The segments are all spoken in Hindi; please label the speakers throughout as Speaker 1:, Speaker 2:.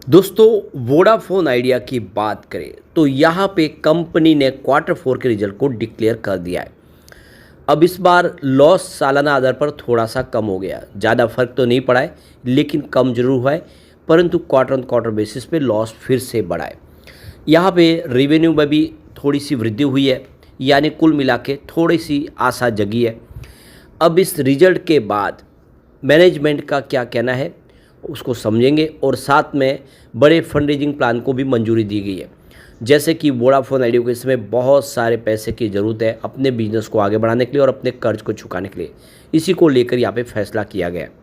Speaker 1: दोस्तों, वोडाफोन आइडिया की बात करें तो यहाँ पे कंपनी ने क्वार्टर फोर के रिजल्ट को डिक्लेयर कर दिया है। अब इस बार लॉस सालाना आधार पर थोड़ा सा कम हो गया। ज़्यादा फर्क तो नहीं पड़ा है, लेकिन कम जरूर हुआ है। परंतु क्वार्टर ऑन क्वार्टर बेसिस पे लॉस फिर से बढ़ा है। यहाँ पे रेवेन्यू में भी थोड़ी सी वृद्धि हुई है, यानी कुल मिला के थोड़ी सी आशा जगी है। अब इस रिजल्ट के बाद मैनेजमेंट का क्या कहना है उसको समझेंगे, और साथ में बड़े फंड रेजिंग प्लान को भी मंजूरी दी गई है। जैसे कि वोडाफोन आइडिया को इसमें बहुत सारे पैसे की ज़रूरत है अपने बिजनेस को आगे बढ़ाने के लिए और अपने कर्ज को चुकाने के लिए। इसी को लेकर यहाँ पे फैसला किया गया है।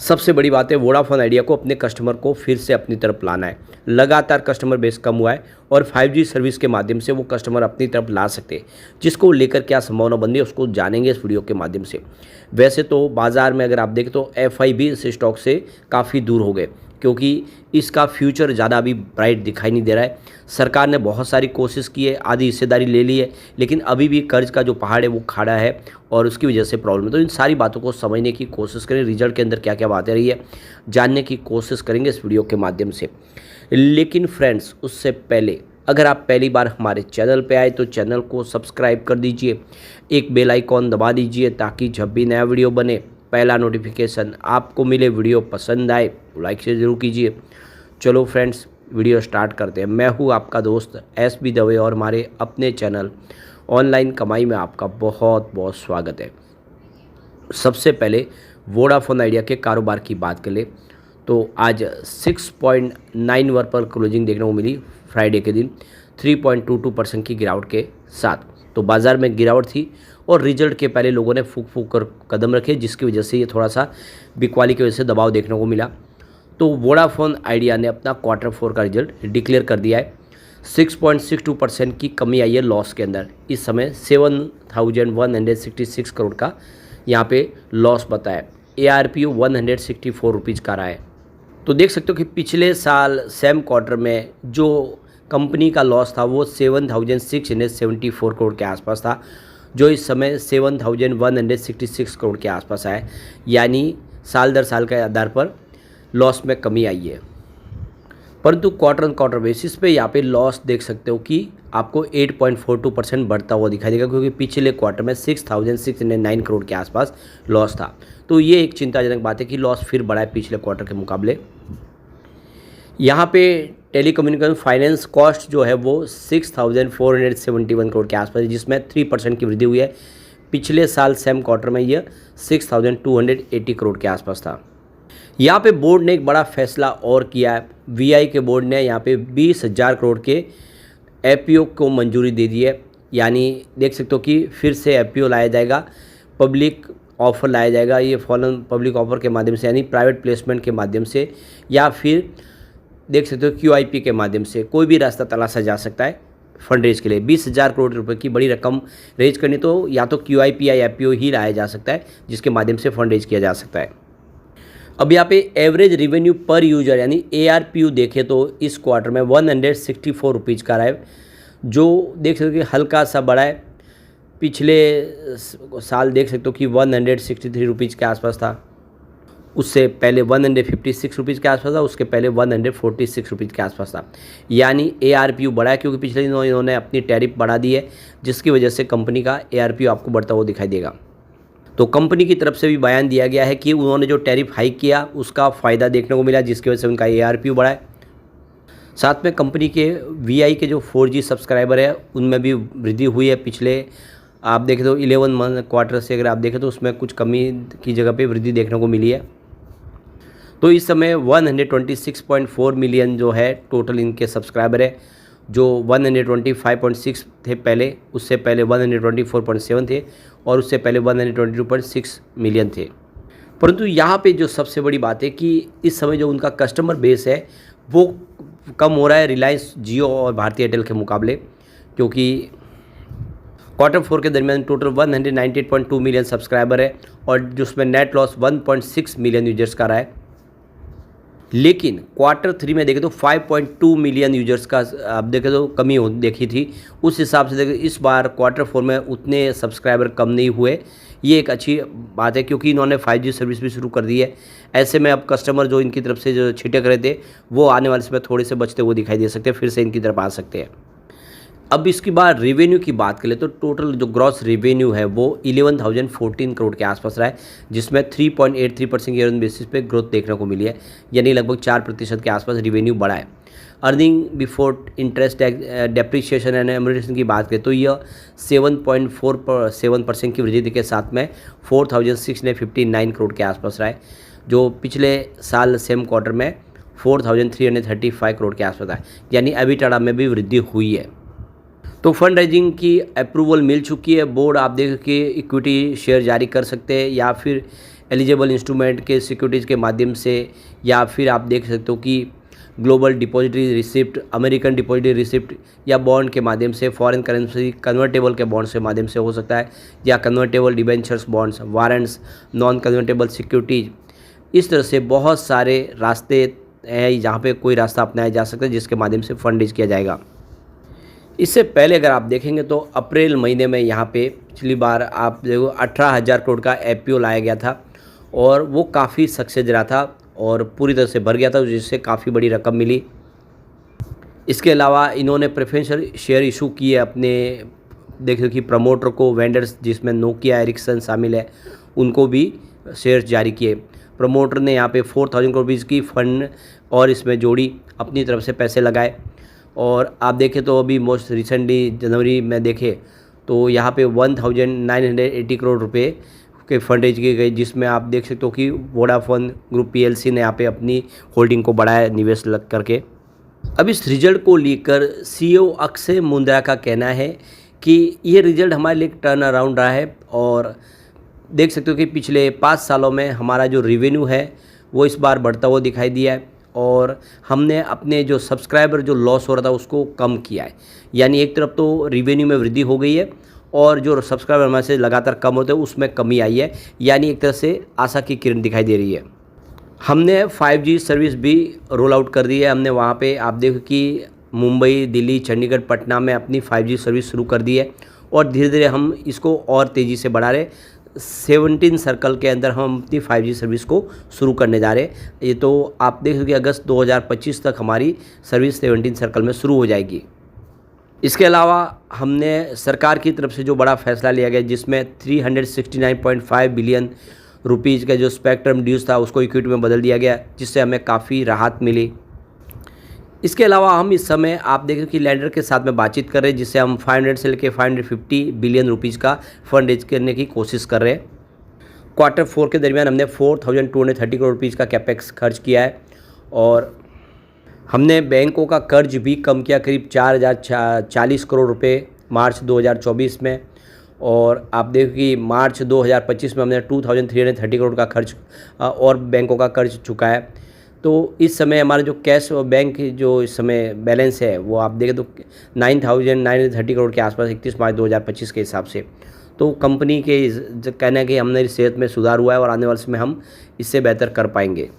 Speaker 1: सबसे बड़ी बात है, वोडाफोन आइडिया को अपने कस्टमर को फिर से अपनी तरफ लाना है। लगातार कस्टमर बेस कम हुआ है और 5G सर्विस के माध्यम से वो कस्टमर अपनी तरफ ला सकते हैं, जिसको लेकर क्या संभावना बन रही है उसको जानेंगे इस वीडियो के माध्यम से। वैसे तो बाज़ार में अगर आप देखें तो FI भी इस स्टॉक से काफ़ी दूर हो गए, क्योंकि इसका फ्यूचर ज़्यादा अभी ब्राइट दिखाई नहीं दे रहा है। सरकार ने बहुत सारी कोशिश की है, आधी हिस्सेदारी ले ली है, लेकिन अभी भी कर्ज का जो पहाड़ है वो खड़ा है और उसकी वजह से प्रॉब्लम है। तो इन सारी बातों को समझने की कोशिश करें, रिजल्ट के अंदर क्या क्या बातें रही है जानने की कोशिश करेंगे इस वीडियो के माध्यम से। लेकिन फ्रेंड्स, उससे पहले अगर आप पहली बार हमारे चैनल पे आए तो चैनल को सब्सक्राइब कर दीजिए, एक बेल आइकॉन दबा दीजिए ताकि जब भी नया वीडियो बने पहला नोटिफिकेशन आपको मिले। वीडियो पसंद आए तो लाइक शेयर जरूर कीजिए। चलो फ्रेंड्स, वीडियो स्टार्ट करते हैं। मैं हूँ आपका दोस्त SB दवे और हमारे अपने चैनल ऑनलाइन कमाई में आपका बहुत बहुत स्वागत है। सबसे पहले वोडाफोन आइडिया के कारोबार की बात कर ले तो आज 6.91 पर क्लोजिंग देखने को मिली फ्राइडे के दिन, 3.22% की गिरावट के साथ। तो बाज़ार में गिरावट थी और रिजल्ट के पहले लोगों ने फूक फूक कर कदम रखे, जिसकी वजह से ये थोड़ा सा बिकवाली की वजह से दबाव देखने को मिला। तो वोडाफोन आइडिया ने अपना क्वार्टर फोर का रिजल्ट डिक्लेयर कर दिया है। 6.62% की कमी आई है लॉस के अंदर। इस समय 7,166 करोड़ का यहाँ पे लॉस बताया। ARPU 164 रुपीज़ का रहा है। तो देख सकते हो कि पिछले साल सेम क्वार्टर में जो कंपनी का लॉस था वो 7,674 करोड़ के आसपास था, जो इस समय 7,166 करोड़ के आसपास आया। यानी साल दर साल के आधार पर लॉस में कमी आई है। परंतु क्वार्टर ऑन क्वार्टर बेसिस पे यहाँ पे लॉस देख सकते हो कि आपको 8.42% बढ़ता हुआ दिखाई देगा, क्योंकि पिछले क्वार्टर में 6,609 करोड़ के आसपास लॉस था। तो ये एक चिंताजनक बात है कि लॉस फिर बढ़ा है पिछले क्वार्टर के मुकाबले। यहाँ पे टेलीकम्युनिकेशन फाइनेंस कॉस्ट जो है वो 6,471 करोड़ के आसपास है, जिसमें 3% की वृद्धि हुई है। पिछले साल सेम क्वार्टर में यह 6,280 करोड़ के आसपास था। यहाँ पे बोर्ड ने एक बड़ा फैसला और किया है। VI के बोर्ड ने यहाँ पे 20,000 करोड़ के IPO को मंजूरी दे दी है। यानी देख सकते हो कि फिर से IPO लाया जाएगा, पब्लिक ऑफ़र लाया जाएगा। ये फॉरन पब्लिक ऑफ़र के माध्यम से, यानी प्राइवेट प्लेसमेंट के माध्यम से, या फिर देख सकते हो QIP के माध्यम से कोई भी रास्ता तलाशा जा सकता है फंड रेज के लिए। 20,000 करोड़ रुपए की बड़ी रकम रेज करनी तो या तो QIP या IPO ही लाया जा सकता है, जिसके माध्यम से फंड रेज किया जा सकता है। अब यहाँ पे एवरेज रेवेन्यू पर यूजर यानी ARPU देखें तो इस क्वार्टर में 164 रुपीज़ का रहा है, जो देख सकते हो कि हल्का सा बढ़ा है। पिछले साल देख सकते हो कि 163 रुपीज़ के आसपास था, उससे पहले 156 रुपीज़ के आसपास था, उसके पहले 146 रुपीज़ के आसपास था। यानी ARPU बढ़ा है, क्योंकि पिछले दिनों इन्होंने अपनी टैरिफ बढ़ा दी है, जिसकी वजह से कंपनी का ARPU आपको बढ़ता हुआ दिखाई देगा। तो कंपनी की तरफ से भी बयान दिया गया है कि उन्होंने जो टैरिफ हाइक किया उसका फ़ायदा देखने को मिला, जिसकी वजह से उनका ARPU बढ़ा है। साथ में कंपनी के VI के जो 4G सब्सक्राइबर है उनमें भी वृद्धि हुई है। पिछले आप देखें तो 11 मंथ क्वार्टर से अगर आप देखें तो उसमें कुछ कमी की जगह पे वृद्धि देखने को मिली है। तो इस समय 126.4 मिलियन जो है टोटल इनके सब्सक्राइबर है, जो 125.6 थे पहले, उससे पहले 124.7 थे और उससे पहले 122.6 मिलियन थे। परंतु यहाँ पे जो सबसे बड़ी बात है कि इस समय जो उनका कस्टमर बेस है वो कम हो रहा है रिलायंस जियो और भारती एयरटेल के मुकाबले, क्योंकि क्वार्टर फोर के दरमियान टोटल 198.2 मिलियन सब्सक्राइबर है और जिसमें नेट लॉस 1.6 मिलियन यूजर्स का रहा है। लेकिन क्वार्टर 3 में देखें तो 5.2 मिलियन यूजर्स का आप देखें तो कमी हो देखी थी। उस हिसाब से देखें इस बार क्वार्टर 4 में उतने सब्सक्राइबर कम नहीं हुए। ये एक अच्छी बात है क्योंकि इन्होंने 5G सर्विस भी शुरू कर दी है। ऐसे में अब कस्टमर जो इनकी तरफ से जो छिटक रहे थे वो आने वाले समय थोड़े से बचते हुए दिखाई दे सकते हैं, फिर से इनकी तरफ आ सकते हैं। अब इसके बाद रेवेन्यू की बात करें तो टोटल जो ग्रॉस रेवेन्यू है वो 11,014 करोड़ के आसपास रहा है, जिसमें 3.83% ईयर ऑन बेसिस पे ग्रोथ देखने को मिली है, यानी लगभग 4% के आसपास रेवेन्यू बढ़ा है। Earning before interest depreciation and amortisation की बात करें तो यह 7.47% की वृद्धि के साथ में 4,659 करोड़ के आसपास रहा है, जो पिछले साल सेम क्वार्टर में 4,335 करोड़ के आसपास है, यानी EBITDA में भी वृद्धि हुई है। तो फंड रेजिंग की अप्रूवल मिल चुकी है। बोर्ड आप देख के इक्विटी शेयर जारी कर सकते हैं या फिर एलिजिबल इंस्ट्रूमेंट के सिक्योरिटीज़ के माध्यम से, या फिर आप देख सकते हो कि global depository receipt, American depository receipt या बॉन्ड के माध्यम से, फॉरेन करेंसी कन्वर्टेबल के बॉन्ड्स के माध्यम से हो सकता है, या convertible debentures bonds, warrants, non convertible securities. इस तरह से बहुत सारे रास्ते हैं जहाँ पे कोई रास्ता अपनाया जा सकता है जिसके माध्यम से फंड रेज किया जाएगा। इससे पहले अगर आप देखेंगे तो अप्रैल महीने में यहाँ पे पिछली बार आप देखो 18,000 करोड़ का IPO लाया गया था और वो काफ़ी सक्सेस रहा था और पूरी तरह से भर गया था, जिससे काफ़ी बड़ी रकम मिली। इसके अलावा इन्होंने प्रेफरेंशियल शेयर इशू किए अपने देखो कि प्रमोटर को, वेंडर्स जिसमें नोकिया, एरिक्सन शामिल है, उनको भी शेयर जारी किए। प्रमोटर ने यहाँ पे 4,000 करोड़ रुपीज़ की फंड और इसमें जोड़ी अपनी तरफ से पैसे लगाए। और आप देखें तो अभी मोस्ट रिसेंटली जनवरी में देखें तो यहाँ पे 1,980 करोड़ रुपए के फंड रेज की गई, जिसमें आप देख सकते हो कि वोडाफोन ग्रुप PLC ने यहाँ पे अपनी होल्डिंग को बढ़ाया निवेश लग करके। अब इस रिजल्ट को लेकर CEO अक्षय मुंद्रा का कहना है कि ये रिजल्ट हमारे लिए टर्न अराउंड रहा है और देख सकते हो कि पिछले 5 सालों में हमारा जो रेवेन्यू है वो इस बार बढ़ता हुआ दिखाई दिया है और हमने अपने जो सब्सक्राइबर जो लॉस हो रहा था उसको कम किया है। यानी एक तरफ तो रेवेन्यू में वृद्धि हो गई है और जो सब्सक्राइबर हमारे से लगातार कम होते हैं उसमें कमी आई है, यानी एक तरह से आशा की किरण दिखाई दे रही है। हमने 5G सर्विस भी रोल आउट कर दी है। हमने वहाँ पे आप देखो कि मुंबई, दिल्ली, चंडीगढ़, पटना में अपनी 5G सर्विस शुरू कर दी है और धीरे धीरे हम इसको और तेज़ी से बढ़ा रहे। 17 सर्कल के अंदर हम अपनी 5G सर्विस को शुरू करने जा रहे हैं। ये तो आप देख सकते अगस्त 2025 तक हमारी सर्विस 17 सर्कल में शुरू हो जाएगी। इसके अलावा हमने सरकार की तरफ से जो बड़ा फैसला लिया गया जिसमें 369.5 बिलियन रुपीज़ का जो स्पेक्ट्रम ड्यूज था उसको इक्विटी में बदल दिया गया, जिससे हमें काफ़ी राहत मिली। इसके अलावा हम इस समय आप देख रहे हैं कि लैंडर के साथ में बातचीत कर रहे हैं, जिससे हम 500 से लेकर 550 बिलियन रुपीज़ का फंड रेज करने की कोशिश कर रहे हैं। क्वार्टर 4 के दरमियान हमने 4,230 करोड़ रुपीज़ का कैपेक्स खर्च किया है और हमने बैंकों का कर्ज भी कम किया, करीब 4,040 करोड़ रुपए मार्च 2024 में। और आप देखो कि मार्च 2025 में हमने 2,330 करोड़ का खर्च और बैंकों का कर्ज चुकाया। तो इस समय हमारा जो कैश और बैंक जो इस समय बैलेंस है वो आप देखें तो 9,930 करोड़ के आसपास 31 मार्च 2025 के हिसाब से। तो कंपनी के कहना है कि हमने सेहत में सुधार हुआ है और आने वाले समय हम इससे बेहतर कर पाएंगे।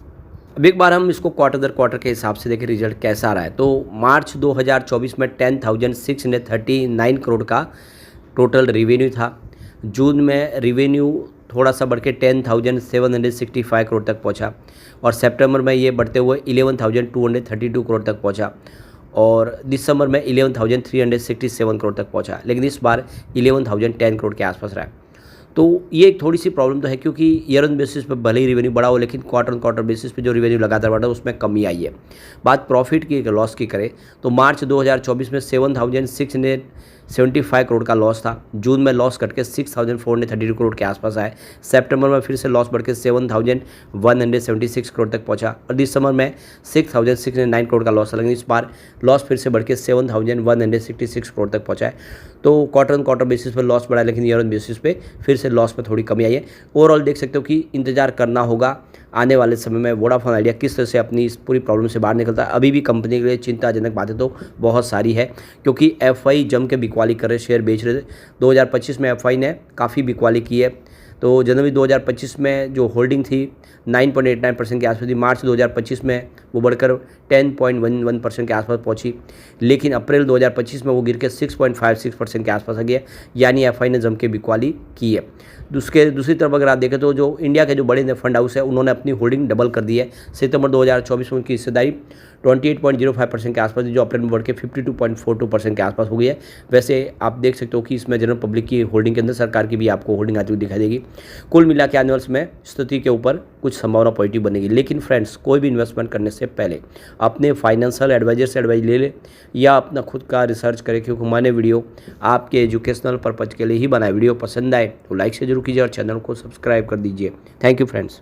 Speaker 1: अब एक बार हम इसको क्वार्टर दर क्वार्टर के हिसाब से देखें रिजल्ट कैसा रहा है। तो मार्च 2024 में 10,639 करोड़ का टोटल रेवेन्यू था। जून में रेवेन्यू थोड़ा सा बढ़ के 10,765 करोड़ तक पहुंचा और सितंबर में ये बढ़ते हुए 11,232 करोड़ तक पहुंचा और दिसंबर में 11,367 करोड़ तक पहुंचा, लेकिन इस बार 11,010 करोड़ के आसपास रहा है। तो ये एक थोड़ी सी प्रॉब्लम तो है क्योंकि ईयर ऑन बेसिस पे भले ही रेवेन्यू बढ़ा हो लेकिन क्वार्टर ऑन क्वार्टर बेसिस पे जो रेवेन्यू लगातार बढ़ा उसमें कमी आई है। बात प्रॉफिट की लॉस की करें तो मार्च 2024 में 7,675 करोड़ का लॉस था। जून में लॉस घट के 6,432 करोड़ के आसपास आए। सितंबर में फिर से लॉस बढ़ के 7,176 करोड़ तक पहुंचा और दिसंबर में 6,609 करोड़ का लॉस था, लेकिन इस बार लॉस फिर से बढ़ के 7,166 करोड़ तक पहुंचा है। तो क्वार्टर ऑन क्वार्टर बेसिस पर लॉस बढ़ा है लेकिन ईयर ऑन बेसिस पे फिर से लॉस में थोड़ी कमी आई है। ओवरऑल देख सकते हो कि इंतजार करना होगा आने वाले समय में वोडाफोन आइडिया किस तरह से अपनी इस पूरी प्रॉब्लम से बाहर निकलता है। अभी भी कंपनी के लिए चिंताजनक बातें तो बहुत सारी है क्योंकि FI जम के बिकवाली कर रहे, शेयर बेच रहे थे। 2025 में FI ने काफ़ी बिकवाली की है। तो जनवरी 2025 में जो होल्डिंग थी 9.89% के आसपास थी, मार्च 2025 में वो बढ़कर 10.11% के आसपास पहुंची, लेकिन अप्रैल 2025 में वो गिर के 6.56% के आसपास आ गया, यानी एफआई ने जम के बिकवाली की है। दूसरी तरफ अगर आप देखें तो जो इंडिया के जो बड़े फंड हाउस है उन्होंने अपनी होल्डिंग डबल कर दी है। सितंबर 2024 में उनकी हिस्सेदारी 28.05% के आसपास, जो अप्रैल में बढ़ के 52.42% के आसपास हो गई है। वैसे आप देख सकते हो कि इसमें जनरल पब्लिक की होल्डिंग के अंदर सरकार की भी आपको होल्डिंग आती हुई दिखाई देगी। कुल मिला के आने वाले समय स्थिति के ऊपर कुछ संभावना पॉजिटिव बनेगी, लेकिन फ्रेंड्स कोई भी इन्वेस्टमेंट करने से पहले अपने फाइनेंशियल एडवाइजर से एडवाइस ले ले या अपना खुद का रिसर्च करें, क्योंकि मैंने वीडियो आपके एजुकेशनल पर्पज़ के लिए ही बनाए। वीडियो पसंद आए तो लाइक से जरूर कीजिए और चैनल को सब्सक्राइब कर दीजिए। Thank you friends.